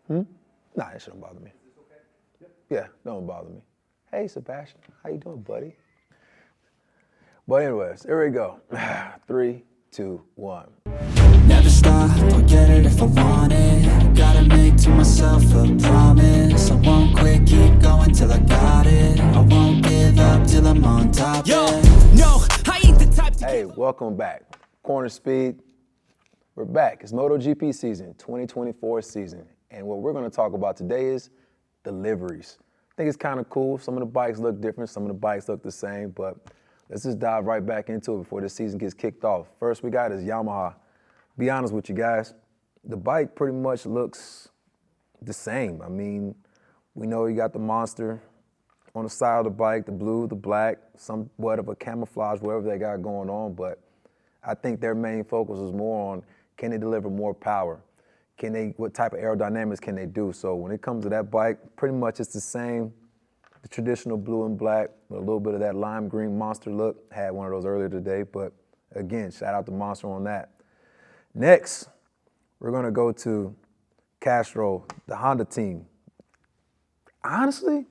Nah, it shouldn't bother me. Yeah, don't bother me. Hey, Sebastian, how you doing, buddy? But anyways, here we go. 3, 2, 1. Never stop, I'll get it if I want it. Gotta make to myself a promise. I won't quit, keep going till I got it. I won't give up till I'm on top. Yo, no, I ain't the type to Hey, welcome back. Corner Speed, we're back. It's MotoGP season, 2024 season. And what we're gonna talk about today is the liveries. I think it's kind of cool. Some of the bikes look different, some of the bikes look the same, but let's just dive right back into it before the season gets kicked off. First we got is Yamaha. Be honest with you guys, the bike pretty much looks the same. I mean, we know you got the monster on the side of the bike, the blue, the black, somewhat of a camouflage, whatever they got going on, but I think their main focus is more on, can they deliver more power? What type of aerodynamics can they do? So when it comes to that bike, pretty much it's the same, the traditional blue and black, with a little bit of that lime green monster look. Had one of those earlier today, but again, shout out to Monster on that. Next, we're gonna go to Castrol, the Honda team. Honestly,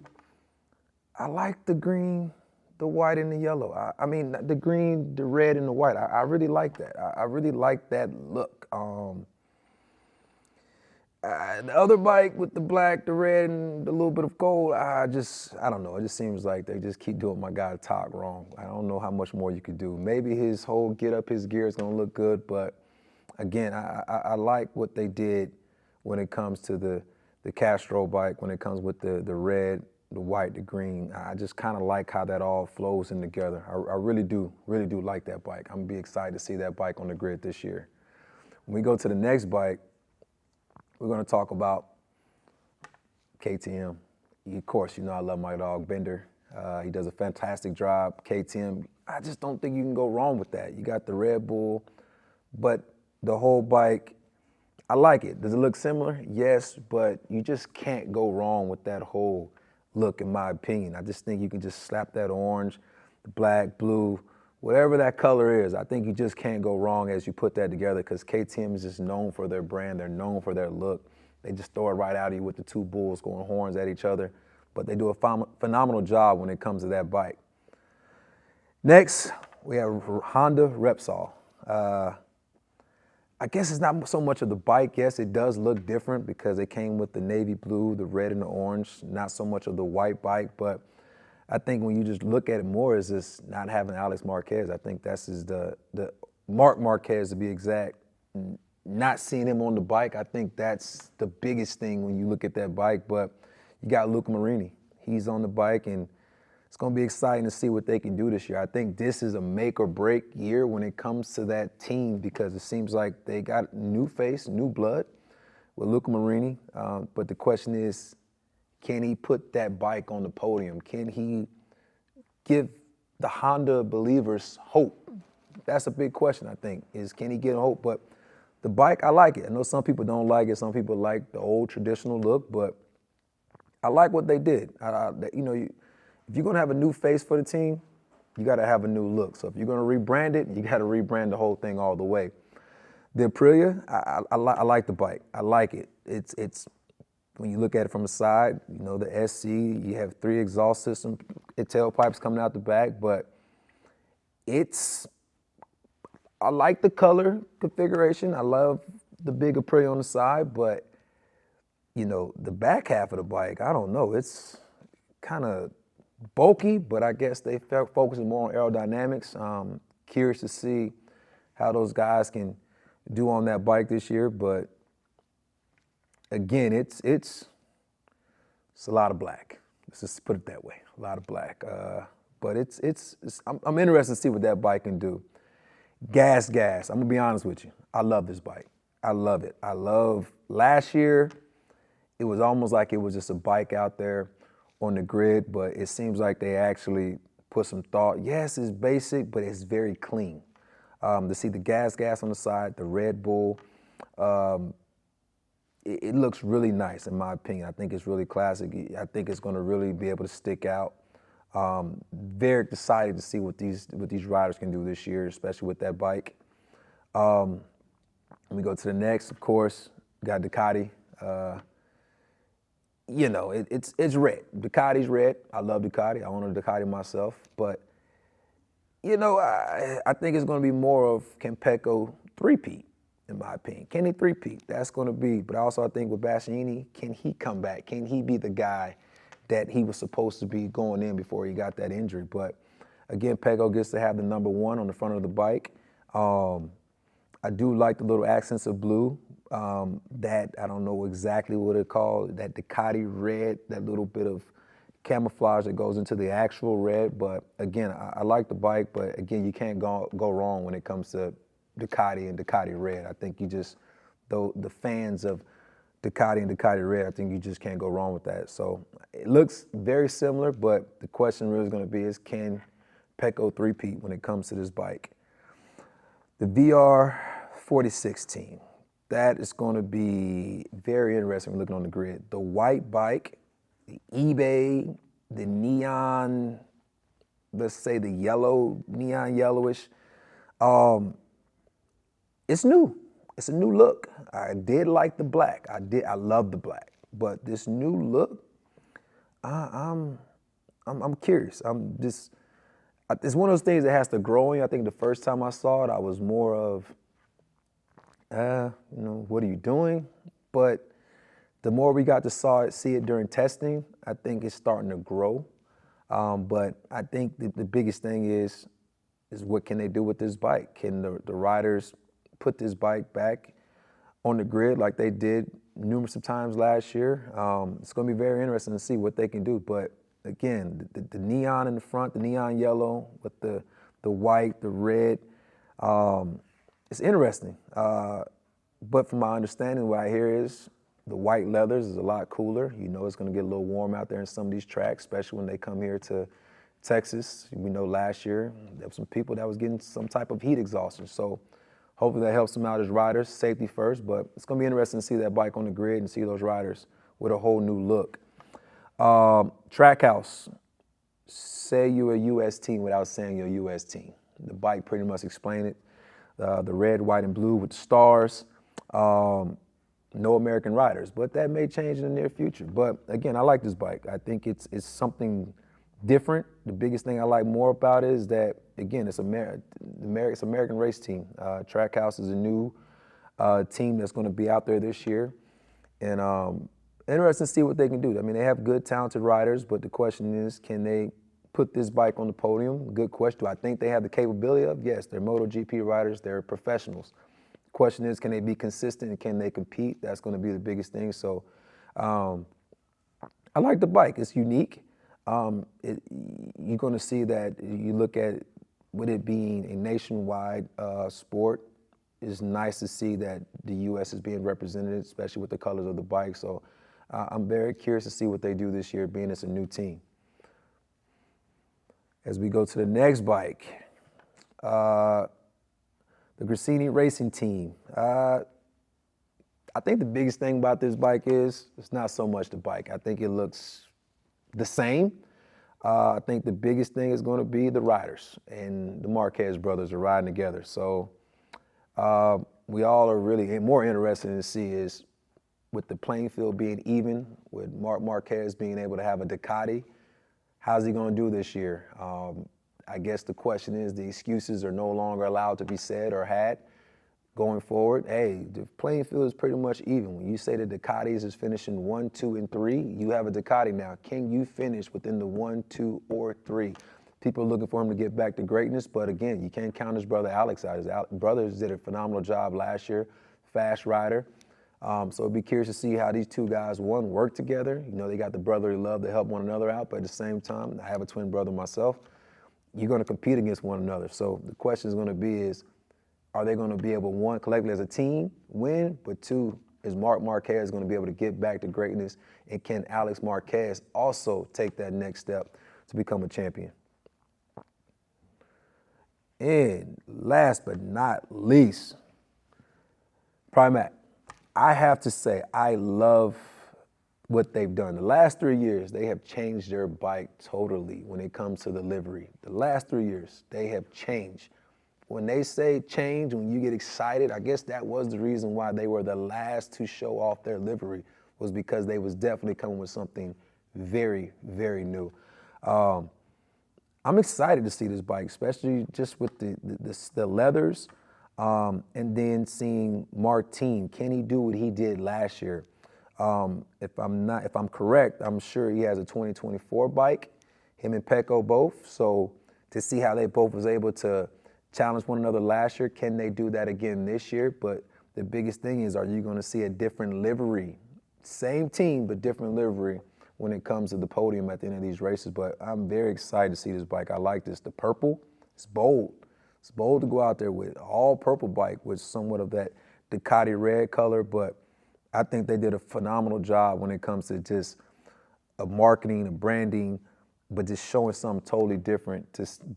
I like the green, the white, and the yellow. I mean, the green, the red, and the white. I really like that. I really like that look. The other bike with the black, the red, and a little bit of gold, I don't know. It just seems like they just keep doing my guy Todd wrong. I don't know how much more you could do. Maybe his whole get up, his gear is gonna look good, but again, I like what they did when it comes to the Castrol bike, when it comes with the red, the white, the green. I just kind of like how that all flows in together. I really do like that bike. I'm gonna be excited to see that bike on the grid this year. When we go to the next bike, we're gonna talk about KTM. Of course, you know I love my dog Bender. He does a fantastic job. KTM, I just don't think you can go wrong with that. You got the Red Bull, but the whole bike, I like it. Does it look similar? Yes, but you just can't go wrong with that whole look, in my opinion. I just think you can just slap that orange, the black, blue, whatever that color is. I think you just can't go wrong as you put that together, because KTM is just known for their brand. They're known for their look. They just throw it right out of you with the two bulls going horns at each other. But they do a phenomenal job when it comes to that bike. Next, we have Honda Repsol. I guess it's not so much of the bike. Yes, it does look different because it came with the navy blue, the red, and the orange. Not so much of the white bike, but I think when you just look at it more as just not having Alex Marquez. I think that's the Marc Marquez, to be exact. Not seeing him on the bike, I think that's the biggest thing when you look at that bike. But you got Luca Marini. He's on the bike, and it's going to be exciting to see what they can do this year. I think this is a make or break year when it comes to that team, because it seems like they got new face, new blood with Luca Marini. But the question is, can he put that bike on the podium? Can he give the Honda believers hope? That's a big question, I think, is can he get hope? But the bike, I like it. I know some people don't like it. Some people like the old traditional look, but I like what they did. If you're going to have a new face for the team, you got to have a new look. So if you're going to rebrand it, you got to rebrand the whole thing all the way. The Aprilia, I like the bike. I like it. It's when you look at it from the side, you know, the SC, you have 3 exhaust system tailpipes coming out the back, but I like the color configuration. I love the big Aprilia on the side, but you know, the back half of the bike, I don't know. It's kind of bulky, but I guess they focusing more on aerodynamics. Curious to see how those guys can do on that bike this year, but again, it's a lot of black. Let's just put it that way, a lot of black. But I'm interested to see what that bike can do. GasGas, I'm gonna be honest with you. I love this bike. I love it. Last year, it was almost like it was just a bike out there on the grid, but it seems like they actually put some thought. Yes, it's basic, but it's very clean. To see the GasGas on the side, the Red Bull, it looks really nice in my opinion. I think it's really classic. I think it's going to really be able to stick out. Very excited to see what these riders can do this year, especially with that bike. Let me go to the next, of course. We got Ducati. it's red. Ducati's red. I love Ducati. I own a Ducati myself. But, I think it's going to be more of can Pecco three-peat, in my opinion. Can he three-peat? That's going to be. But also I think with Bastianini, can he come back? Can he be the guy that he was supposed to be going in before he got that injury? But, again, Pecco gets to have the number 1 on the front of the bike. I do like the little accents of blue. That I don't know exactly what it's called, that Ducati red, that little bit of camouflage that goes into the actual red. But again, I like the bike, but again, you can't go wrong when it comes to Ducati and Ducati red. I think the fans of Ducati and Ducati red, I think you just can't go wrong with that. So it looks very similar, but the question really is going to be is can Pecco three-peat when it comes to this bike? The VR 4016. That is going to be very interesting looking on the grid. The white bike, the eBay, the neon, let's say the yellow, neon yellowish. It's new. It's a new look. I did like the black. I love the black. But this new look, I'm curious. It's one of those things that has to grow in. I think the first time I saw it, I was more of, what are you doing? But the more we got to see it during testing, I think it's starting to grow. But I think the biggest thing is what can they do with this bike? Can the riders put this bike back on the grid like they did numerous of times last year? It's going to be very interesting to see what they can do. But again, the neon in the front, the neon yellow with the white, the red, it's interesting. But from my understanding, what I hear is the white leathers is a lot cooler. It's going to get a little warm out there in some of these tracks, especially when they come here to Texas. We know last year there were some people that was getting some type of heat exhaustion. So hopefully that helps them out as riders, safety first. But it's going to be interesting to see that bike on the grid and see those riders with a whole new look. Trackhouse. Say you're a U.S. team without saying you're a U.S. team. The bike pretty much explained it. The red, white, and blue with the stars. No American riders, but that may change in the near future. But again, I like this bike. I think it's something different. The biggest thing I like more about it is that, again, it's American race team. Trackhouse is a new team that's going to be out there this year. And interesting to see what they can do. I mean, they have good, talented riders, but the question is, can they put this bike on the podium? Good question. Do I think they have the capability of? Yes, they're MotoGP riders. They're professionals. The question is, can they be consistent and can they compete? That's going to be the biggest thing. So I like the bike. It's unique. You're going to see that you look at with it being a nationwide sport, it's nice to see that the U.S. is being represented, especially with the colors of the bike. So I'm very curious to see what they do this year, being it's a new team. As we go to the next bike, the Gresini racing team. I think the biggest thing about this bike is it's not so much the bike. I think it looks the same. I think the biggest thing is going to be the riders, and the Marquez brothers are riding together. So we all are really more interested to see is with the playing field being even, with Marc Marquez being able to have a Ducati, how's he going to do this year? I guess the question is the excuses are no longer allowed to be said or had going forward. Hey, the playing field is pretty much even. When you say the Ducatis is finishing 1, 2, and 3, you have a Ducati now. Can you finish within the 1, 2, or 3? People are looking for him to get back to greatness, but again, you can't count his brother Alex out. His brothers did a phenomenal job last year, fast rider. So I'd be curious to see how these two guys, one, work together. They got the brotherly love to help one another out, but at the same time, I have a twin brother myself. You're going to compete against one another. So the question is going to be is, are they going to be able, one, collectively as a team, win, but two, is Marc Marquez going to be able to get back to greatness, and can Alex Marquez also take that next step to become a champion? And last but not least, Pramac. I have to say, I love what they've done. The last 3 years, they have changed their bike totally when it comes to the livery. The last 3 years, they have changed. When they say change, when you get excited, I guess that was the reason why they were the last to show off their livery. was because they was definitely coming with something very, very new. I'm excited to see this bike, especially just with the leathers, and then seeing Martin. Can he do what he did last year? If I'm correct, I'm sure he has a 2024 bike, him and Pecco both. So to see how they both was able to challenge one another last year, can they do that again this year? But the biggest thing is, are you going to see a different livery? Same team, but different livery when it comes to the podium at the end of these races. But I'm very excited to see this bike. I like this. The purple, it's bold. It's bold to go out there with all purple bike with somewhat of that Ducati red color, but I think they did a phenomenal job when it comes to just a marketing, a branding, but just showing something totally different.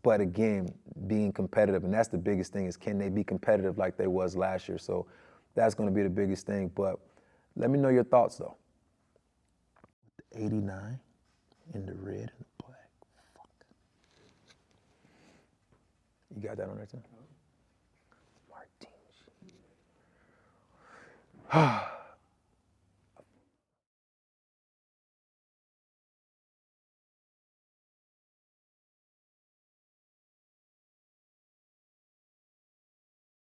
But again, being competitive, and that's the biggest thing, is can they be competitive like they was last year? So that's going to be the biggest thing. But let me know your thoughts, though. The 89 in the red and the black. Fuck. You got that on there, too? Martins.